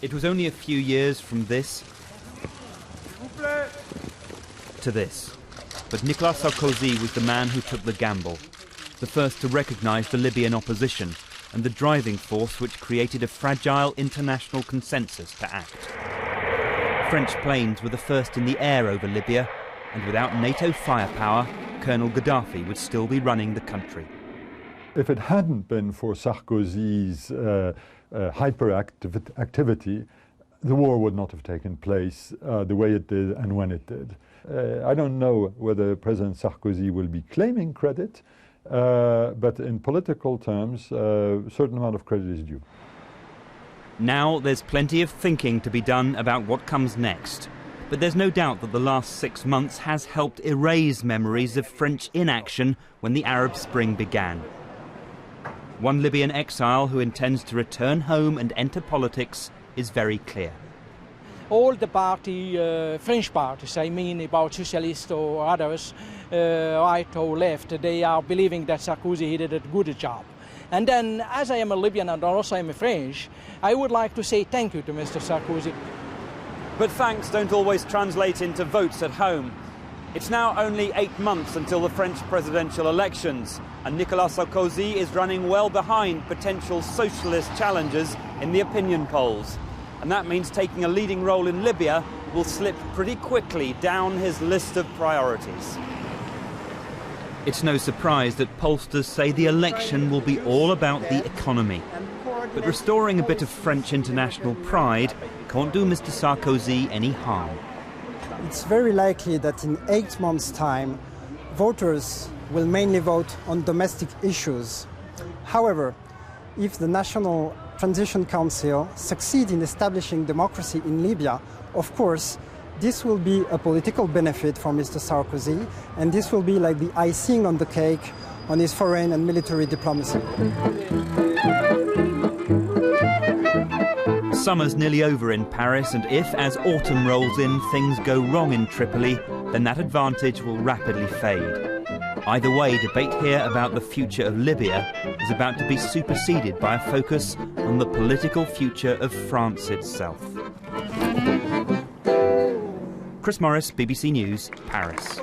It was only a few years from this to this. But Nicolas Sarkozy was the man who took the gamble, the first to recognise the Libyan opposition and the driving force which created a fragile international consensus to act. French planes were the first in the air over Libya, and without NATO firepower, Colonel Gaddafi would still be running the country. If it hadn't been for Sarkozy's hyperactivity, the war would not have taken place the way it did and when it did. I don't know whether President Sarkozy will be claiming credit, but in political terms, a certain amount of credit is due. Now there's plenty of thinking to be done about what comes next. But there's no doubt that the last 6 months has helped erase memories of French inaction when the Arab Spring began. One Libyan exile who intends to return home and enter politics is very clear. All the French parties, I mean about socialists or others, right or left, they are believing that Sarkozy did a good job. And then, as I am a Libyan and also I'm a French, I would like to say thank you to Mr. Sarkozy. But thanks don't always translate into votes at home. It's now only 8 months until the French presidential elections, and Nicolas Sarkozy is running well behind potential socialist challengers in the opinion polls. And that means taking a leading role in Libya will slip pretty quickly down his list of priorities. It's no surprise that pollsters say the election will be all about the economy. But restoring a bit of French international pride can't do Mr. Sarkozy any harm. It's very likely that in 8 months' time, voters will mainly vote on domestic issues. However, if the National Transition Council succeeds in establishing democracy in Libya, of course, this will be a political benefit for Mr. Sarkozy, and this will be like the icing on the cake on his foreign and military diplomacy. Summer's nearly over in Paris, and if, as autumn rolls in, things go wrong in Tripoli, then that advantage will rapidly fade. Either way, debate here about the future of Libya is about to be superseded by a focus on the political future of France itself. Chris Morris, BBC News, Paris.